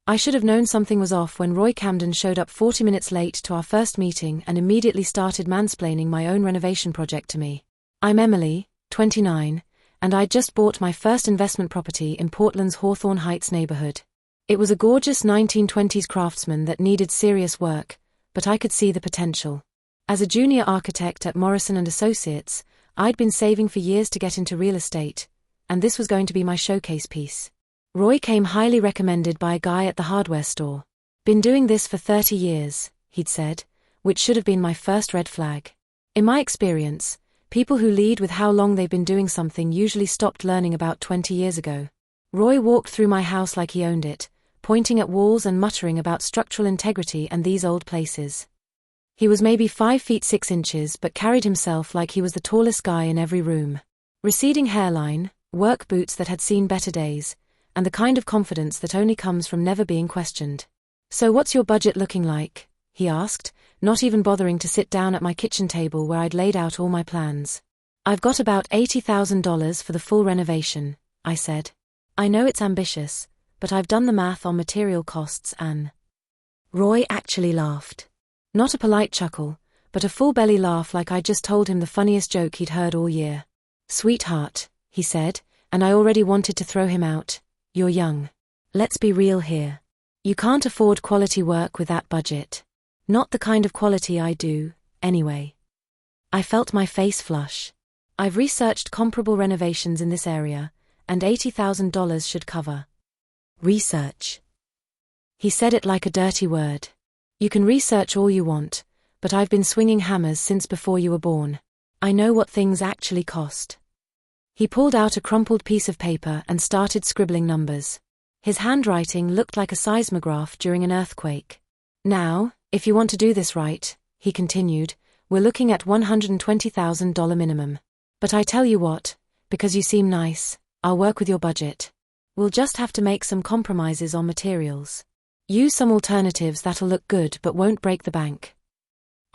I should have known something was off when Roy Camden showed up 40 minutes late to our first meeting and immediately started mansplaining my own renovation project to me. I'm Emily, 29, and I'd just bought my first investment property in Portland's Hawthorne Heights neighborhood. It was a gorgeous 1920s craftsman that needed serious work, but I could see the potential. As a junior architect at Morrison & Associates, I'd been saving for years to get into real estate, and this was going to be my showcase piece. Roy came highly recommended by a guy at the hardware store. Been doing this for 30 years, he'd said, which should have been my first red flag. In my experience, people who lead with how long they've been doing something usually stopped learning about 20 years ago. Roy walked through my house like he owned it, pointing at walls and muttering about structural integrity and these old places. He was maybe 5 feet 6 inches but carried himself like he was the tallest guy in every room. Receding hairline, work boots that had seen better days, and the kind of confidence that only comes from never being questioned. "So what's your budget looking like?" he asked, not even bothering to sit down at my kitchen table where I'd laid out all my plans. "I've got about $80,000 for the full renovation," I said. "I know it's ambitious, but I've done the math on material costs and..." Roy actually laughed. Not a polite chuckle, but a full-belly laugh like I'd just told him the funniest joke he'd heard all year. "Sweetheart," he said, and I already wanted to throw him out. "You're young. Let's be real here. You can't afford quality work with that budget. Not the kind of quality I do, anyway." I felt my face flush. "I've researched comparable renovations in this area, and $80,000 should cover." "Research?" He said it like a dirty word. "You can research all you want, but I've been swinging hammers since before you were born. I know what things actually cost." He pulled out a crumpled piece of paper and started scribbling numbers. His handwriting looked like a seismograph during an earthquake. "Now, if you want to do this right," he continued, "we're looking at $120,000 minimum. But I tell you what, because you seem nice, I'll work with your budget. We'll just have to make some compromises on materials. Use some alternatives that'll look good but won't break the bank."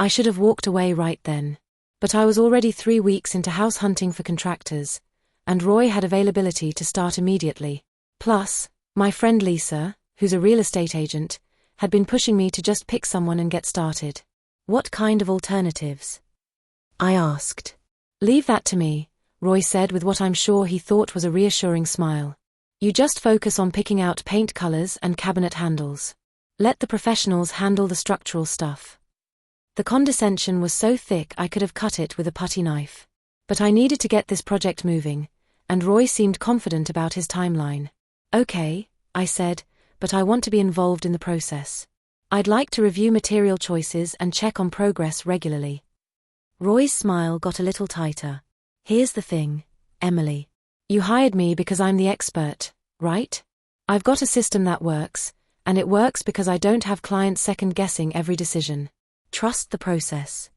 I should have walked away right then. But I was already 3 weeks into house hunting for contractors, and Roy had availability to start immediately. Plus, my friend Lisa, who's a real estate agent, had been pushing me to just pick someone and get started. "What kind of alternatives?" I asked. "Leave that to me," Roy said with what I'm sure he thought was a reassuring smile. "You just focus on picking out paint colors and cabinet handles. Let the professionals handle the structural stuff." The condescension was so thick I could have cut it with a putty knife. But I needed to get this project moving, and Roy seemed confident about his timeline. "Okay," I said, "but I want to be involved in the process. I'd like to review material choices and check on progress regularly." Roy's smile got a little tighter. "Here's the thing, Emily. You hired me because I'm the expert, right? I've got a system that works, and it works because I don't have clients second-guessing every decision. Trust the process."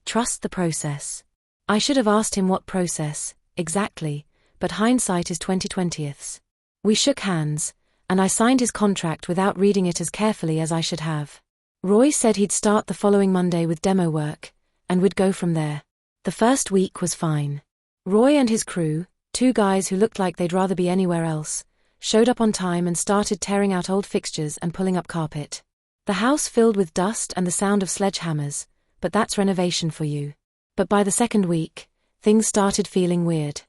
Trust the process. I should have asked him what process, exactly, but hindsight is 20/20ths. We shook hands, and I signed his contract without reading it as carefully as I should have. Roy said he'd start the following Monday with demo work, and we'd go from there. The first week was fine. Roy and his crew, 2 guys who looked like they'd rather be anywhere else, showed up on time and started tearing out old fixtures and pulling up carpet. The house filled with dust and the sound of sledgehammers, but that's renovation for you. But by the second week, things started feeling weird.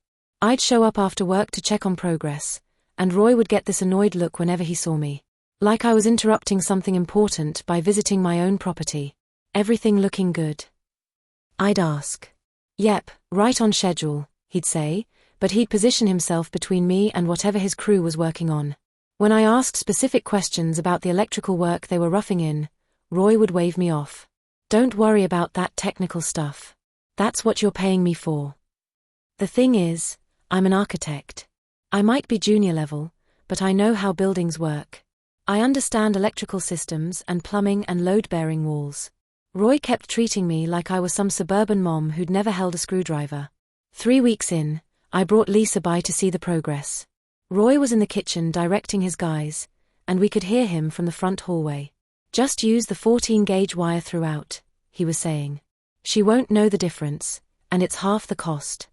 I'd show up after work to check on progress, and Roy would get this annoyed look whenever he saw me. Like I was interrupting something important by visiting my own property. "Everything looking good?" I'd ask. "Yep, right on schedule," he'd say, but he'd position himself between me and whatever his crew was working on. When I asked specific questions about the electrical work they were roughing in, Roy would wave me off. "Don't worry about that technical stuff. That's what you're paying me for. The thing is, I'm an architect. I might be junior level, but I know how buildings work. I understand electrical systems and plumbing and load-bearing walls." Roy kept treating me like I was some suburban mom who'd never held a screwdriver. 3 weeks in, I brought Lisa by to see the progress. Roy was in the kitchen directing his guys, and we could hear him from the front hallway. "Just use the 14-gauge wire throughout," he was saying. "She won't know the difference, and it's half the cost."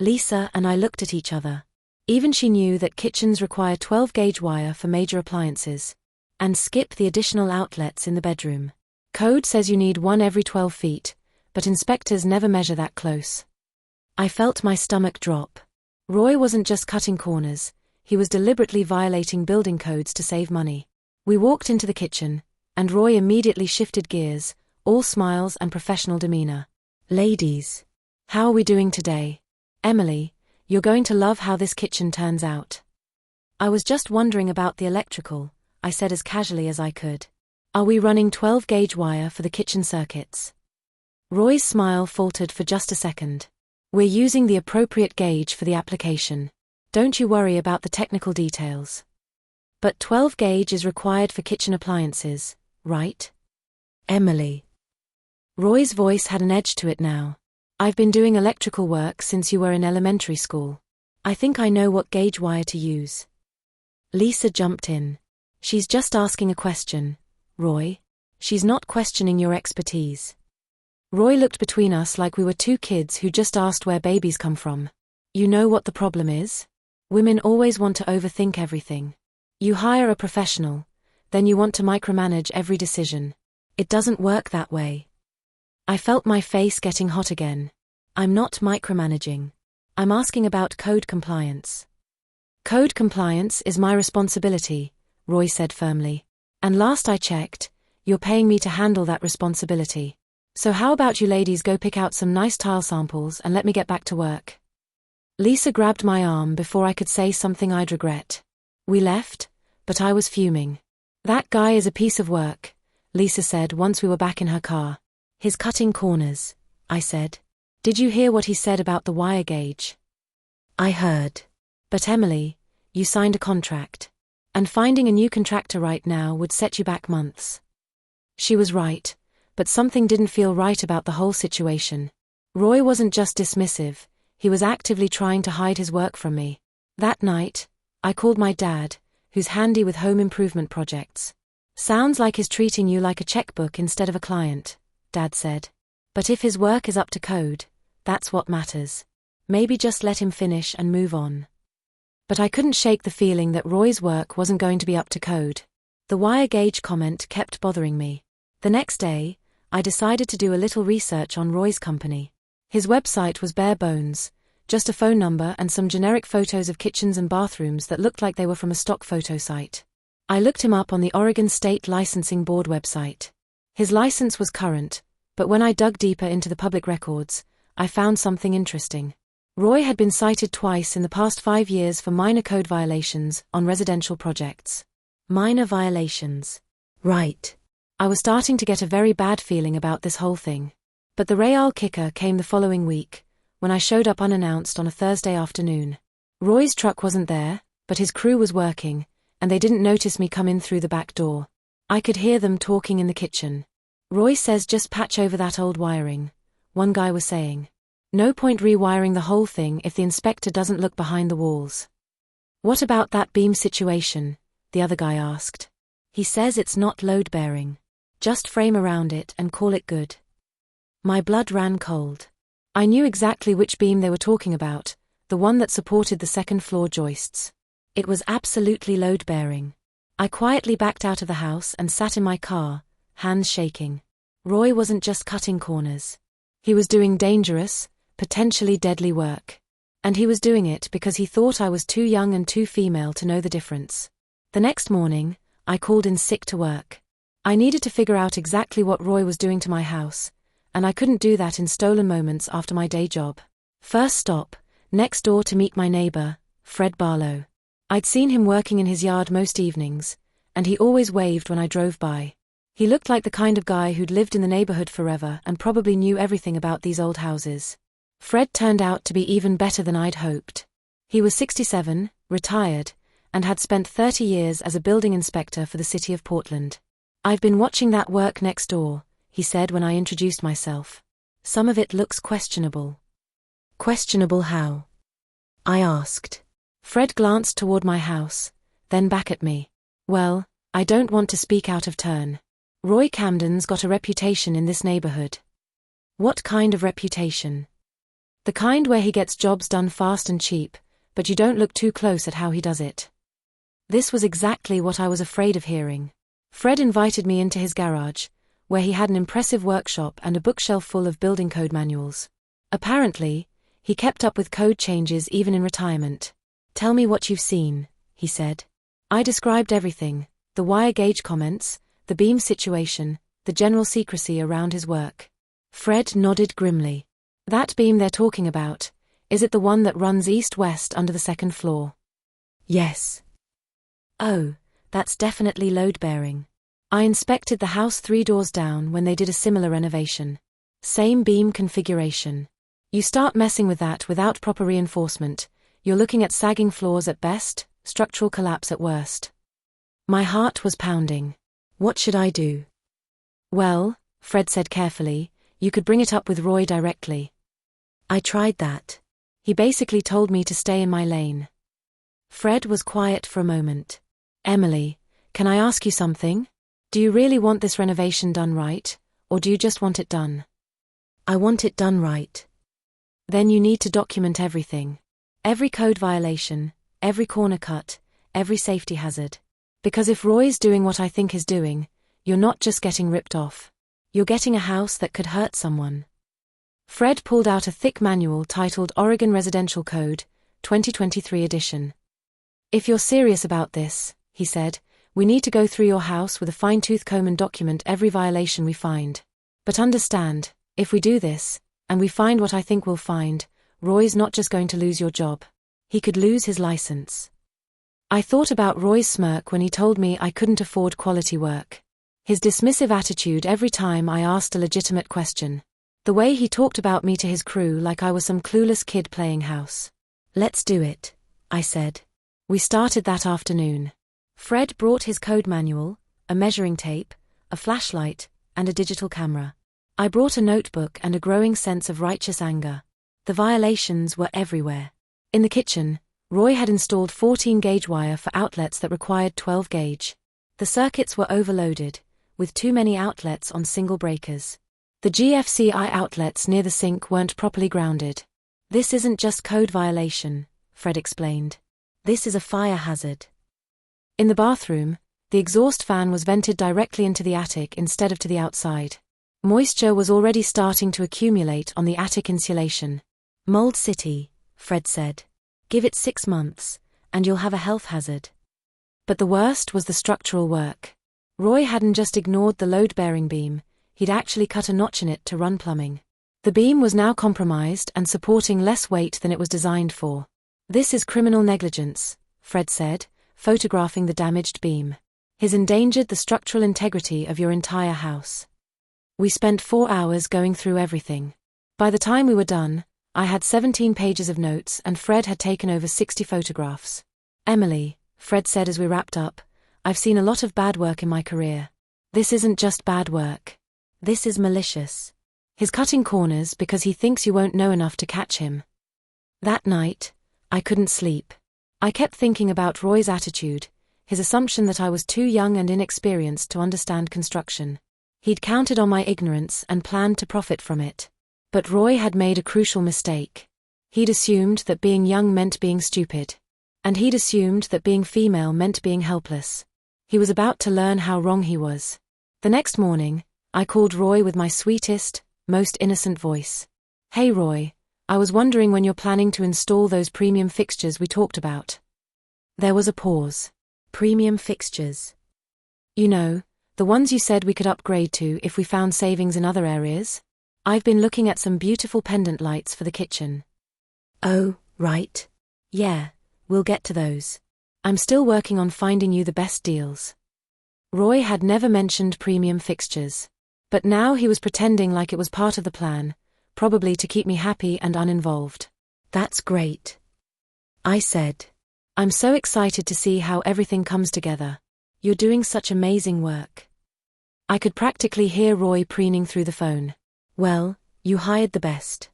Lisa and I looked at each other. Even she knew that kitchens require 12-gauge wire for major appliances. And skip the additional outlets in the bedroom. Code says you need one every 12 feet, but inspectors never measure that close. I felt my stomach drop. Roy wasn't just cutting corners, he was deliberately violating building codes to save money. We walked into the kitchen, and Roy immediately shifted gears, all smiles and professional demeanor. Ladies, how are we doing today? Emily, you're going to love how this kitchen turns out. I was just wondering about the electrical, I said as casually as I could. Are we running 12-gauge wire for the kitchen circuits? Roy's smile faltered for just a second. We're using the appropriate gauge for the application. Don't you worry about the technical details. But 12-gauge is required for kitchen appliances, right? Emily. Roy's voice had an edge to it now. I've been doing electrical work since you were in elementary school. I think I know what gauge wire to use. Lisa jumped in. She's just asking a question, Roy. She's not questioning your expertise. Roy looked between us like we were two kids who just asked where babies come from. You know what the problem is? Women always want to overthink everything. You hire a professional, then you want to micromanage every decision. It doesn't work that way. I felt my face getting hot again. I'm not micromanaging. I'm asking about code compliance. Code compliance is my responsibility, Roy said firmly. And last I checked, you're paying me to handle that responsibility. So how about you ladies go pick out some nice tile samples and let me get back to work? Lisa grabbed my arm before I could say something I'd regret. We left, but I was fuming. That guy is a piece of work, Lisa said once we were back in her car. His cutting corners, I said. Did you hear what he said about the wire gauge? I heard. But Emily, you signed a contract. And finding a new contractor right now would set you back months. She was right, but something didn't feel right about the whole situation. Roy wasn't just dismissive, he was actively trying to hide his work from me. That night, I called my dad, who's handy with home improvement projects. Sounds like he's treating you like a checkbook instead of a client, Dad said. But if his work is up to code, that's what matters. Maybe just let him finish and move on. But I couldn't shake the feeling that Roy's work wasn't going to be up to code. The wire gauge comment kept bothering me. The next day, I decided to do a little research on Roy's company. His website was bare bones, just a phone number and some generic photos of kitchens and bathrooms that looked like they were from a stock photo site. I looked him up on the Oregon State Licensing Board website. His license was current, but when I dug deeper into the public records, I found something interesting. Roy had been cited twice in the past 5 years for minor code violations on residential projects. Minor violations. Right. I was starting to get a very bad feeling about this whole thing. But the real kicker came the following week, when I showed up unannounced on a Thursday afternoon. Roy's truck wasn't there, but his crew was working, and they didn't notice me come in through the back door. I could hear them talking in the kitchen. Roy says just patch over that old wiring, one guy was saying. No point rewiring the whole thing if the inspector doesn't look behind the walls. What about that beam situation? The other guy asked. He says it's not load-bearing. Just frame around it and call it good. My blood ran cold. I knew exactly which beam they were talking about, the one that supported the second-floor joists. It was absolutely load-bearing. I quietly backed out of the house and sat in my car, hands shaking. Roy wasn't just cutting corners. He was doing dangerous, potentially deadly work. And he was doing it because he thought I was too young and too female to know the difference. The next morning, I called in sick to work. I needed to figure out exactly what Roy was doing to my house, and I couldn't do that in stolen moments after my day job. First stop, next door to meet my neighbor, Fred Barlow. I'd seen him working in his yard most evenings, and he always waved when I drove by. He looked like the kind of guy who'd lived in the neighborhood forever and probably knew everything about these old houses. Fred turned out to be even better than I'd hoped. He was 67, retired, and had spent 30 years as a building inspector for the city of Portland. I've been watching that work next door, he said when I introduced myself. Some of it looks questionable. Questionable how? I asked. Fred glanced toward my house, then back at me. Well, I don't want to speak out of turn. Roy Camden's got a reputation in this neighborhood. What kind of reputation? The kind where he gets jobs done fast and cheap, but you don't look too close at how he does it. This was exactly what I was afraid of hearing. Fred invited me into his garage, where he had an impressive workshop and a bookshelf full of building code manuals. Apparently, he kept up with code changes even in retirement. "Tell me what you've seen," he said. I described everything: the wire gauge comments, the beam situation, the general secrecy around his work. Fred nodded grimly. "That beam they're talking about, is it the one that runs east-west under the second floor?" "Yes." "Oh, that's definitely load-bearing. I inspected the house 3 doors down when they did a similar renovation. Same beam configuration. You start messing with that without proper reinforcement, you're looking at sagging floors at best, structural collapse at worst." My heart was pounding. What should I do? "Well," Fred said carefully, "you could bring it up with Roy directly." I tried that. He basically told me to stay in my lane. Fred was quiet for a moment. "Emily, can I ask you something? Do you really want this renovation done right, or do you just want it done?" "I want it done right." "Then you need to document everything. Every code violation, every corner cut, every safety hazard. Because if Roy's doing what I think he's doing, you're not just getting ripped off. You're getting a house that could hurt someone." Fred pulled out a thick manual titled Oregon Residential Code, 2023 edition. "If you're serious about this," he said, "we need to go through your house with a fine-tooth comb and document every violation we find. But understand, if we do this, and we find what I think we'll find, Roy's not just going to lose your job. He could lose his license." I thought about Roy's smirk when he told me I couldn't afford quality work. His dismissive attitude every time I asked a legitimate question. The way he talked about me to his crew like I was some clueless kid playing house. "Let's do it," I said. We started that afternoon. Fred brought his code manual, a measuring tape, a flashlight, and a digital camera. I brought a notebook and a growing sense of righteous anger. The violations were everywhere. In the kitchen, Roy had installed 14-gauge wire for outlets that required 12-gauge. The circuits were overloaded, with too many outlets on single breakers. The GFCI outlets near the sink weren't properly grounded. "This isn't just code violation," Fred explained. "This is a fire hazard." In the bathroom, the exhaust fan was vented directly into the attic instead of to the outside. Moisture was already starting to accumulate on the attic insulation. "Mold City," Fred said. "Give it 6 months, and you'll have a health hazard." But the worst was the structural work. Roy hadn't just ignored the load-bearing beam, he'd actually cut a notch in it to run plumbing. The beam was now compromised and supporting less weight than it was designed for. "This is criminal negligence," Fred said, photographing the damaged beam. "He's endangered the structural integrity of your entire house." We spent 4 hours going through everything. By the time we were done, I had 17 pages of notes and Fred had taken over 60 photographs. "Emily," Fred said as we wrapped up, "I've seen a lot of bad work in my career. This isn't just bad work. This is malicious. He's cutting corners because he thinks you won't know enough to catch him." That night, I couldn't sleep. I kept thinking about Roy's attitude, his assumption that I was too young and inexperienced to understand construction. He'd counted on my ignorance and planned to profit from it. But Roy had made a crucial mistake. He'd assumed that being young meant being stupid. And he'd assumed that being female meant being helpless. He was about to learn how wrong he was. The next morning, I called Roy with my sweetest, most innocent voice. "Hey Roy, I was wondering when you're planning to install those premium fixtures we talked about." There was a pause. "Premium fixtures? You know, the ones you said we could upgrade to if we found savings in other areas? I've been looking at some beautiful pendant lights for the kitchen." "Oh, right. Yeah, we'll get to those. I'm still working on finding you the best deals." Roy had never mentioned premium fixtures. But now he was pretending like it was part of the plan, probably to keep me happy and uninvolved. "That's great," I said. "I'm so excited to see how everything comes together. You're doing such amazing work." I could practically hear Roy preening through the phone. "Well, you hired the best."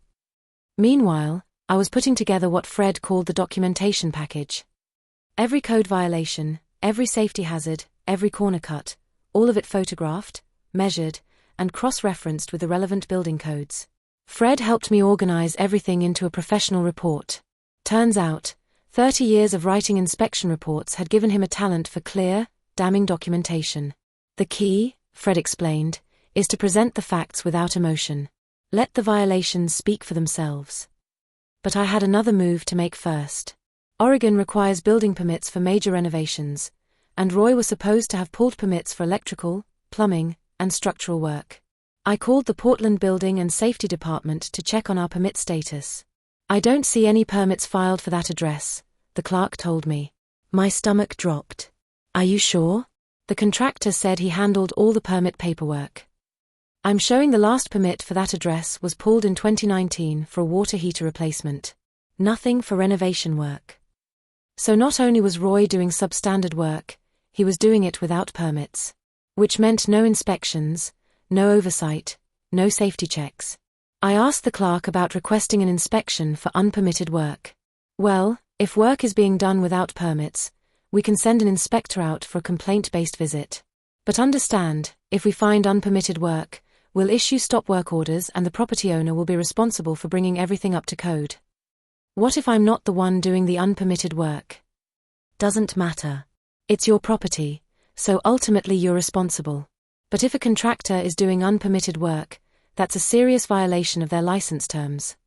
Meanwhile, I was putting together what Fred called the documentation package. Every code violation, every safety hazard, every corner cut, all of it photographed, measured, and cross-referenced with the relevant building codes. Fred helped me organize everything into a professional report. Turns out, 30 years of writing inspection reports had given him a talent for clear, damning documentation. The key, Fred explained, is to present the facts without emotion. Let the violations speak for themselves. But I had another move to make first. Oregon requires building permits for major renovations, and Roy was supposed to have pulled permits for electrical, plumbing, and structural work. I called the Portland Building and Safety Department to check on our permit status. I don't see any permits filed for that address, the clerk told me. My stomach dropped. Are you sure? The contractor said he handled all the permit paperwork. I'm showing the last permit for that address was pulled in 2019 for a water heater replacement. Nothing for renovation work. So not only was Roy doing substandard work, he was doing it without permits. Which meant no inspections, no oversight, no safety checks. I asked the clerk about requesting an inspection for unpermitted work. Well, if work is being done without permits, we can send an inspector out for a complaint-based visit. But understand, if we find unpermitted work, we'll issue stop work orders and the property owner will be responsible for bringing everything up to code. What if I'm not the one doing the unpermitted work? Doesn't matter. It's your property, so ultimately you're responsible. But if a contractor is doing unpermitted work, that's a serious violation of their license terms.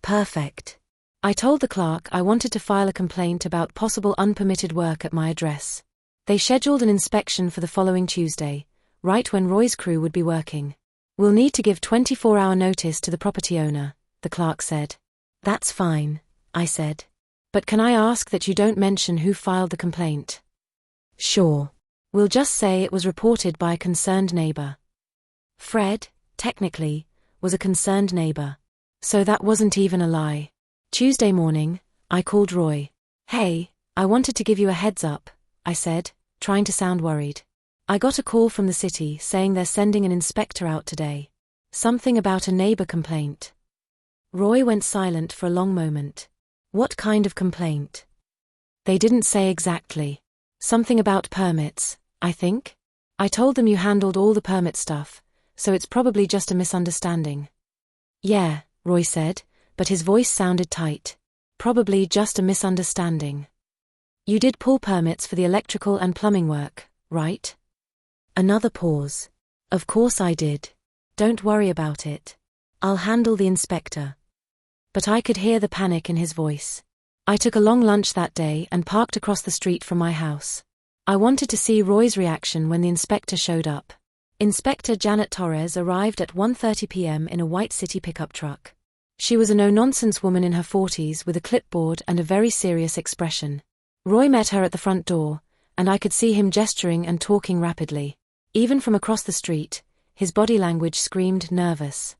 Perfect. I told the clerk I wanted to file a complaint about possible unpermitted work at my address. They scheduled an inspection for the following Tuesday, right when Roy's crew would be working. We'll need to give 24-hour notice to the property owner, the clerk said. That's fine, I said. But can I ask that you don't mention who filed the complaint? Sure. We'll just say it was reported by a concerned neighbor. Fred, technically, was a concerned neighbor. So that wasn't even a lie. Tuesday morning, I called Roy. Hey, I wanted to give you a heads up, I said, trying to sound worried. I got a call from the city saying they're sending an inspector out today. Something about a neighbor complaint. Roy went silent for a long moment. What kind of complaint? They didn't say exactly. Something about permits, I think. I told them you handled all the permit stuff, so it's probably just a misunderstanding. Yeah, Roy said, but his voice sounded tight. Probably just a misunderstanding. You did pull permits for the electrical and plumbing work, right? Another pause. Of course I did. Don't worry about it. I'll handle the inspector. But I could hear the panic in his voice. I took a long lunch that day and parked across the street from my house. I wanted to see Roy's reaction when the inspector showed up. Inspector Janet Torres arrived at 1:30 p.m. in a white city pickup truck. She was a no-nonsense woman in her 40s with a clipboard and a very serious expression. Roy met her at the front door, and I could see him gesturing and talking rapidly. Even from across the street, his body language screamed nervous.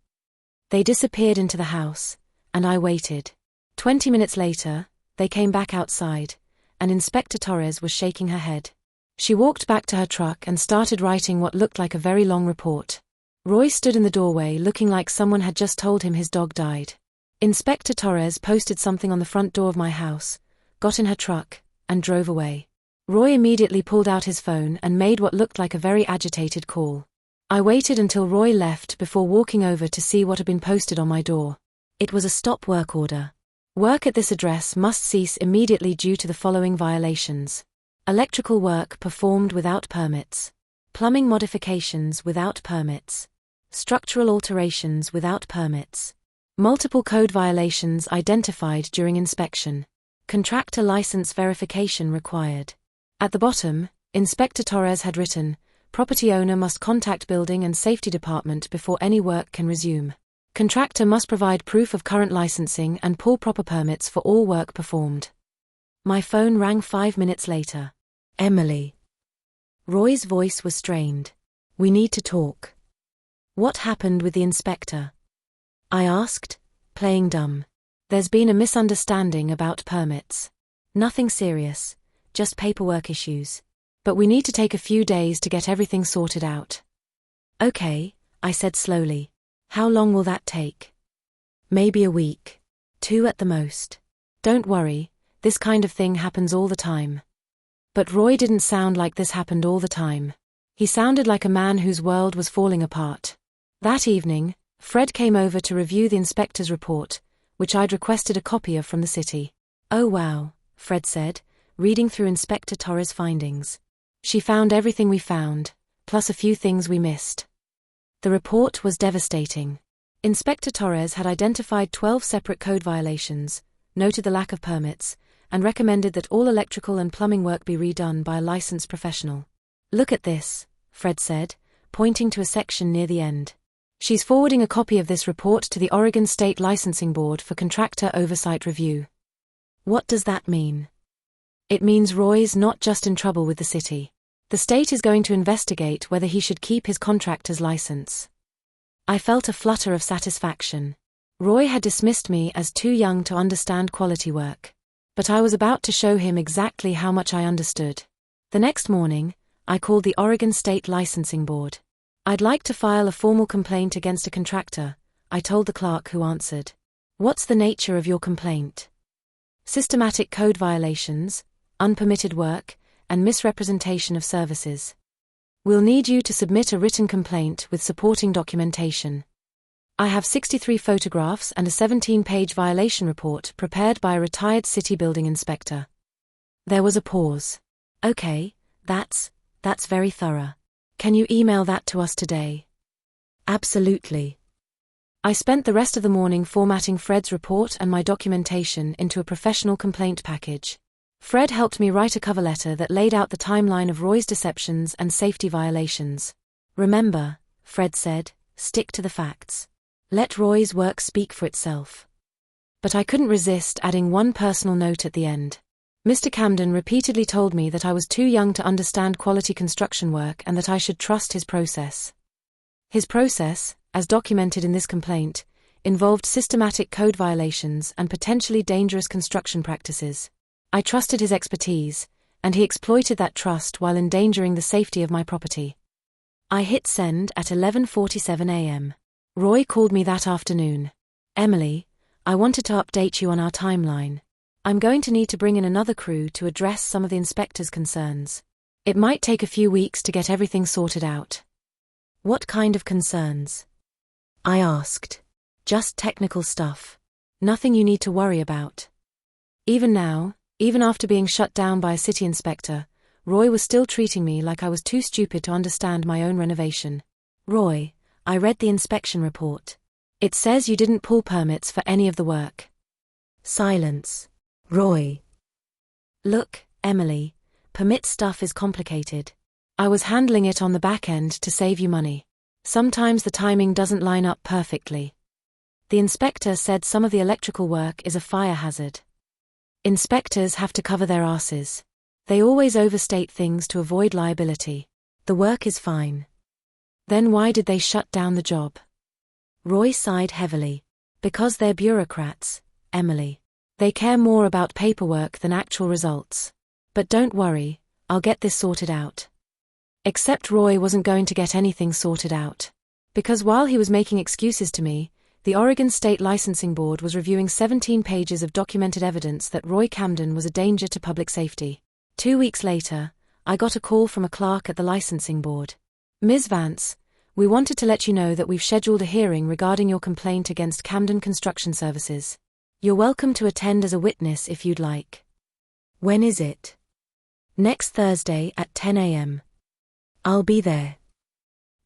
They disappeared into the house, and I waited. 20 minutes later, they came back outside, and Inspector Torres was shaking her head. She walked back to her truck and started writing what looked like a very long report. Roy stood in the doorway looking like someone had just told him his dog died. Inspector Torres posted something on the front door of my house, got in her truck, and drove away. Roy immediately pulled out his phone and made what looked like a very agitated call. I waited until Roy left before walking over to see what had been posted on my door. It was a stop work order. Work at this address must cease immediately due to the following violations. Electrical work performed without permits. Plumbing modifications without permits. Structural alterations without permits. Multiple code violations identified during inspection. Contractor license verification required. At the bottom, Inspector Torres had written, property owner must contact building and safety department before any work can resume. Contractor must provide proof of current licensing and pull proper permits for all work performed. My phone rang 5 minutes later. Emily. Roy's voice was strained. We need to talk. What happened with the inspector? I asked, playing dumb. There's been a misunderstanding about permits. Nothing serious, just paperwork issues. But we need to take a few days to get everything sorted out. Okay, I said slowly. How long will that take? Maybe a week. 2 at the most. Don't worry, this kind of thing happens all the time. But Roy didn't sound like this happened all the time. He sounded like a man whose world was falling apart. That evening, Fred came over to review the inspector's report, which I'd requested a copy of from the city. Oh wow, Fred said, reading through Inspector Torres' findings. She found everything we found. plus a few things we missed. The report was devastating. Inspector Torres had identified 12 separate code violations, noted the lack of permits, and recommended that all electrical and plumbing work be redone by a licensed professional. "Look at this," Fred said, pointing to a section near the end. "She's forwarding a copy of this report to the Oregon State Licensing Board for contractor oversight review." What does that mean? It means Roy's not just in trouble with the city. The state is going to investigate whether he should keep his contractor's license. I felt a flutter of satisfaction. Roy had dismissed me as too young to understand quality work. But I was about to show him exactly how much I understood. The next morning, I called the Oregon State Licensing Board. "I'd like to file a formal complaint against a contractor," I told the clerk who answered. "What's the nature of your complaint?" "Systematic code violations, unpermitted work, and misrepresentation of services." "We'll need you to submit a written complaint with supporting documentation." I have 63 photographs and a 17-page violation report prepared by a retired city building inspector. There was a pause. "Okay, that's very thorough. Can you email that to us today?" "Absolutely." I spent the rest of the morning formatting Fred's report and my documentation into a professional complaint package. Fred helped me write a cover letter that laid out the timeline of Roy's deceptions and safety violations. "Remember," Fred said, "stick to the facts. Let Roy's work speak for itself." But I couldn't resist adding one personal note at the end. Mr. Camden repeatedly told me that I was too young to understand quality construction work and that I should trust his process. His process, as documented in this complaint, involved systematic code violations and potentially dangerous construction practices. I trusted his expertise, and he exploited that trust while endangering the safety of my property. I hit send at 11:47 a.m. Roy called me that afternoon. "Emily, I wanted to update you on our timeline. I'm going to need to bring in another crew to address some of the inspector's concerns. It might take a few weeks to get everything sorted out." "What kind of concerns?" I asked. "Just technical stuff. Nothing you need to worry about." Even now, even after being shut down by a city inspector, Roy was still treating me like I was too stupid to understand my own renovation. "Roy, I read the inspection report. It says you didn't pull permits for any of the work." Silence. "Roy." "Look, Emily, permit stuff is complicated. I was handling it on the back end to save you money. Sometimes the timing doesn't line up perfectly. The inspector said some of the electrical work is a fire hazard. Inspectors have to cover their asses. They always overstate things to avoid liability. The work is fine." "Then why did they shut down the job?" Roy sighed heavily. "Because they're bureaucrats, Emily. They care more about paperwork than actual results. But don't worry, I'll get this sorted out." Except Roy wasn't going to get anything sorted out. Because while he was making excuses to me, the Oregon State Licensing Board was reviewing 17 pages of documented evidence that Roy Camden was a danger to public safety. 2 weeks later, I got a call from a clerk at the licensing board. "Ms. Vance, we wanted to let you know that we've scheduled a hearing regarding your complaint against Camden Construction Services. You're welcome to attend as a witness if you'd like." "When is it?" "Next Thursday at 10 a.m. I'll be there."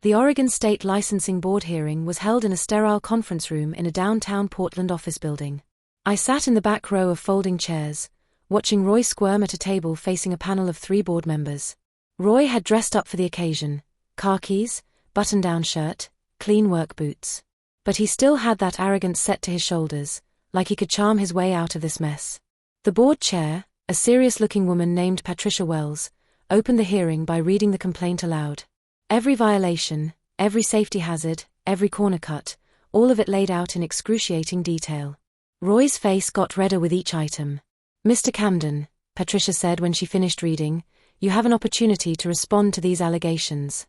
The Oregon State Licensing Board hearing was held in a sterile conference room in a downtown Portland office building. I sat in the back row of folding chairs, watching Roy squirm at a table facing a panel of 3 board members. Roy had dressed up for the occasion: khakis, button-down shirt, clean work boots. But he still had that arrogance set to his shoulders, like he could charm his way out of this mess. The board chair, a serious-looking woman named Patricia Wells, opened the hearing by reading the complaint aloud. Every violation, every safety hazard, every corner cut, all of it laid out in excruciating detail. Roy's face got redder with each item. "Mr. Camden," Patricia said when she finished reading, "you have an opportunity to respond to these allegations."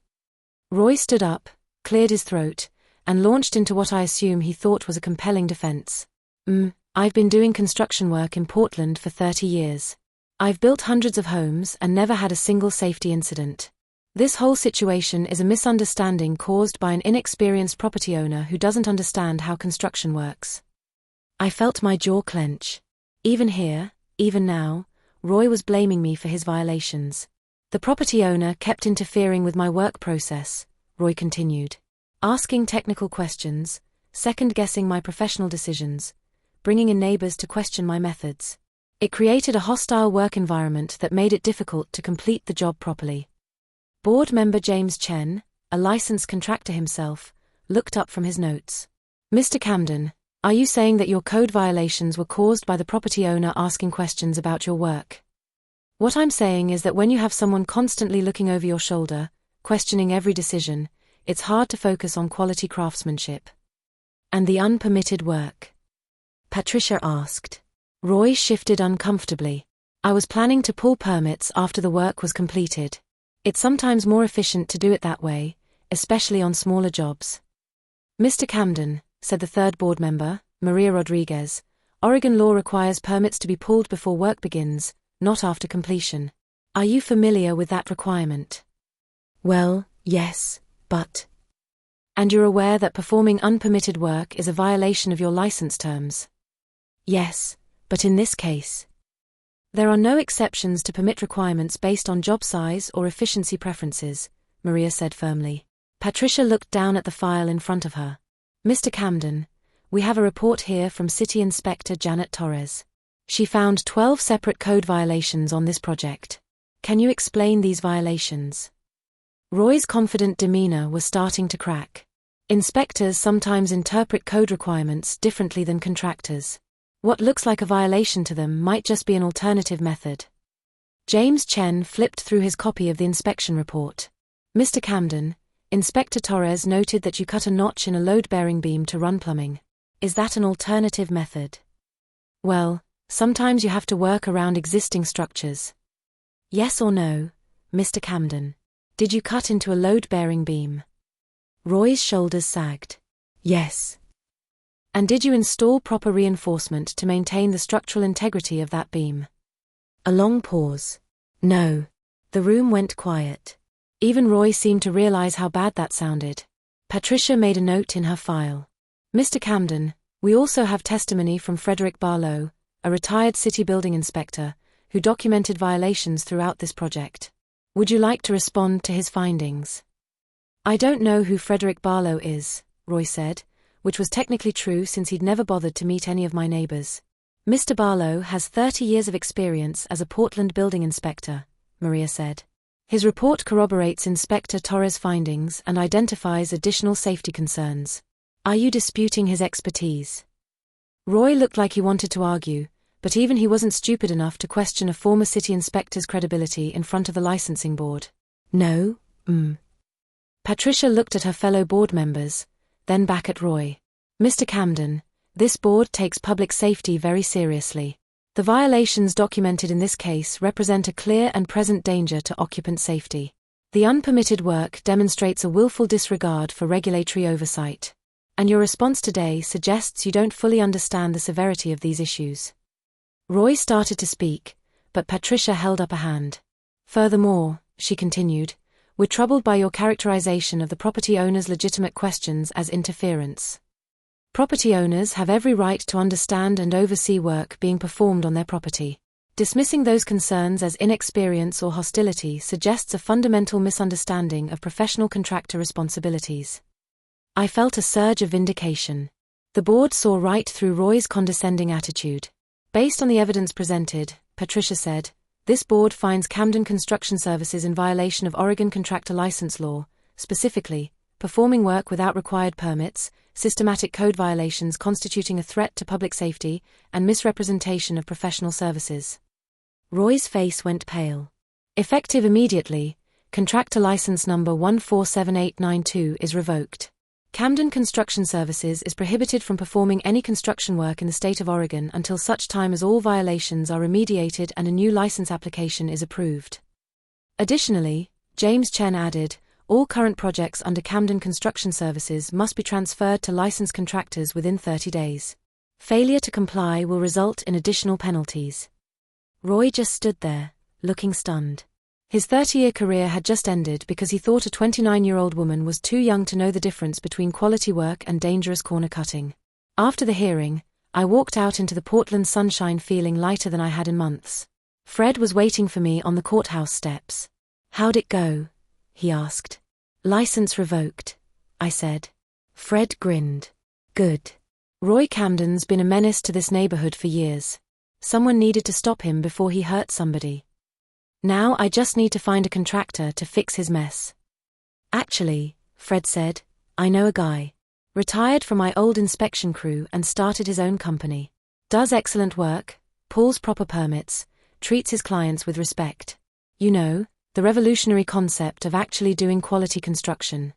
Roy stood up, cleared his throat, and launched into what I assume he thought was a compelling defense. I've been doing construction work in Portland for 30 years. I've built hundreds of homes and never had a single safety incident. This whole situation is a misunderstanding caused by an inexperienced property owner who doesn't understand how construction works." I felt my jaw clench. Even here, even now, Roy was blaming me for his violations. The property owner kept interfering with my work process, Roy continued. Asking technical questions, second-guessing my professional decisions, bringing in neighbors to question my methods. It created a hostile work environment that made it difficult to complete the job properly. Board member James Chen, a licensed contractor himself, looked up from his notes. Mr. Camden, are you saying that your code violations were caused by the property owner asking questions about your work? What I'm saying is that when you have someone constantly looking over your shoulder, questioning every decision, it's hard to focus on quality craftsmanship. And the unpermitted work? Patricia asked. Roy shifted uncomfortably. I was planning to pull permits after the work was completed. It's sometimes more efficient to do it that way, especially on smaller jobs. Mr. Camden, said the third board member, Maria Rodriguez, Oregon law requires permits to be pulled before work begins, not after completion. Are you familiar with that requirement? Well, yes, but... And you're aware that performing unpermitted work is a violation of your license terms? Yes, but in this case... There are no exceptions to permit requirements based on job size or efficiency preferences, Maria said firmly. Patricia looked down at the file in front of her. Mr. Camden, we have a report here from City Inspector Janet Torres. She found 12 separate code violations on this project. Can you explain these violations? Roy's confident demeanor was starting to crack. Inspectors sometimes interpret code requirements differently than contractors. What looks like a violation to them might just be an alternative method. James Chen flipped through his copy of the inspection report. Mr. Camden, Inspector Torres noted that you cut a notch in a load-bearing beam to run plumbing. Is that an alternative method? Well, sometimes you have to work around existing structures. Yes or no, Mr. Camden? Did you cut into a load-bearing beam? Roy's shoulders sagged. Yes. And did you install proper reinforcement to maintain the structural integrity of that beam? A long pause. No. The room went quiet. Even Roy seemed to realize how bad that sounded. Patricia made a note in her file. Mr. Camden, we also have testimony from Frederick Barlow, a retired city building inspector, who documented violations throughout this project. Would you like to respond to his findings? I don't know who Frederick Barlow is, Roy said, which was technically true since he'd never bothered to meet any of my neighbors. Mr. Barlow has 30 years of experience as a Portland building inspector, Maria said. His report corroborates Inspector Torres' findings and identifies additional safety concerns. Are you disputing his expertise? Roy looked like he wanted to argue, but even he wasn't stupid enough to question a former city inspector's credibility in front of the licensing board. No, Patricia looked at her fellow board members, then back at Roy. Mr. Camden, this board takes public safety very seriously. The violations documented in this case represent a clear and present danger to occupant safety. The unpermitted work demonstrates a willful disregard for regulatory oversight. And your response today suggests you don't fully understand the severity of these issues. Roy started to speak, but Patricia held up a hand. Furthermore, she continued, we're troubled by your characterization of the property owner's legitimate questions as interference. Property owners have every right to understand and oversee work being performed on their property. Dismissing those concerns as inexperience or hostility suggests a fundamental misunderstanding of professional contractor responsibilities. I felt a surge of vindication. The board saw right through Roy's condescending attitude. Based on the evidence presented, Patricia said, this board finds Camden Construction Services in violation of Oregon contractor license law, specifically, performing work without required permits, systematic code violations constituting a threat to public safety, and misrepresentation of professional services. Roy's face went pale. Effective immediately, contractor license number 147892 is revoked. Camden Construction Services is prohibited from performing any construction work in the state of Oregon until such time as all violations are remediated and a new license application is approved. Additionally, James Chen added, all current projects under Camden Construction Services must be transferred to licensed contractors within 30 days. Failure to comply will result in additional penalties. Roy just stood there, looking stunned. His 30-year career had just ended because he thought a 29-year-old woman was too young to know the difference between quality work and dangerous corner cutting. After the hearing, I walked out into the Portland sunshine feeling lighter than I had in months. Fred was waiting for me on the courthouse steps. "How'd it go?" he asked. "License revoked," I said. Fred grinned. "Good. Roy Camden's been a menace to this neighborhood for years. Someone needed to stop him before he hurt somebody. Now I just need to find a contractor to fix his mess." "Actually," Fred said, "I know a guy. Retired from my old inspection crew and started his own company. Does excellent work, pulls proper permits, treats his clients with respect. You know, the revolutionary concept of actually doing quality construction."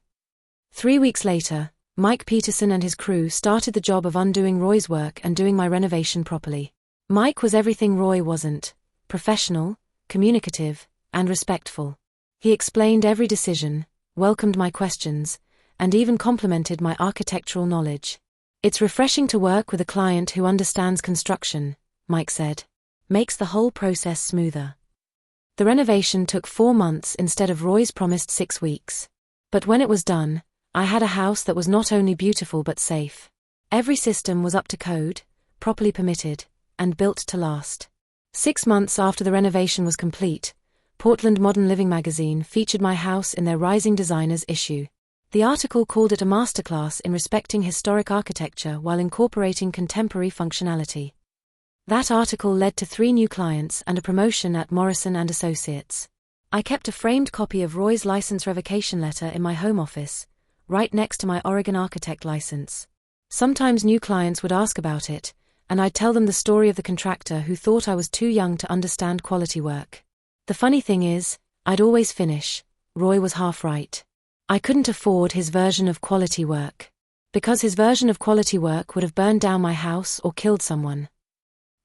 3 weeks later, Mike Peterson and his crew started the job of undoing Roy's work and doing my renovation properly. Mike was everything Roy wasn't: professional, communicative, and respectful. He explained every decision, welcomed my questions, and even complimented my architectural knowledge. "It's refreshing to work with a client who understands construction," Mike said. "Makes the whole process smoother." The renovation took 4 months instead of Roy's promised 6 weeks. But when it was done, I had a house that was not only beautiful but safe. Every system was up to code, properly permitted, and built to last. 6 months after the renovation was complete, Portland Modern Living magazine featured my house in their Rising Designers issue. The article called it a masterclass in respecting historic architecture while incorporating contemporary functionality. That article led to 3 new clients and a promotion at Morrison & Associates. I kept a framed copy of Roy's license revocation letter in my home office, right next to my Oregon architect license. Sometimes new clients would ask about it, and I'd tell them the story of the contractor who thought I was too young to understand quality work. The funny thing is, I'd always finish: "Roy was half right. I couldn't afford his version of quality work. Because his version of quality work would have burned down my house or killed someone."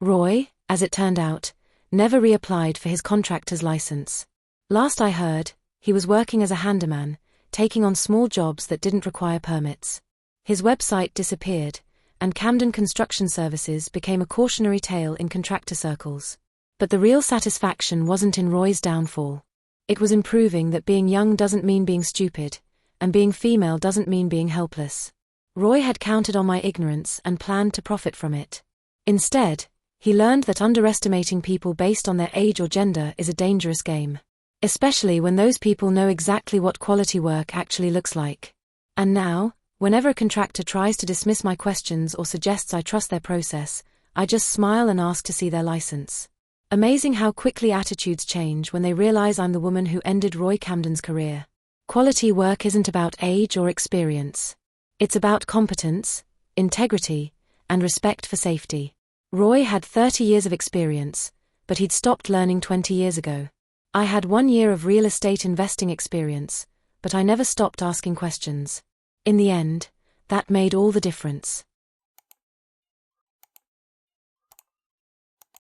Roy, as it turned out, never reapplied for his contractor's license. Last I heard, he was working as a handyman, taking on small jobs that didn't require permits. His website disappeared, and Camden Construction Services became a cautionary tale in contractor circles. But the real satisfaction wasn't in Roy's downfall. It was in proving that being young doesn't mean being stupid, and being female doesn't mean being helpless. Roy had counted on my ignorance and planned to profit from it. Instead, he learned that underestimating people based on their age or gender is a dangerous game. Especially when those people know exactly what quality work actually looks like. And now, whenever a contractor tries to dismiss my questions or suggests I trust their process, I just smile and ask to see their license. Amazing how quickly attitudes change when they realize I'm the woman who ended Roy Camden's career. Quality work isn't about age or experience. It's about competence, integrity, and respect for safety. Roy had 30 years of experience, but he'd stopped learning 20 years ago. I had 1 year of real estate investing experience, but I never stopped asking questions. In the end, that made all the difference.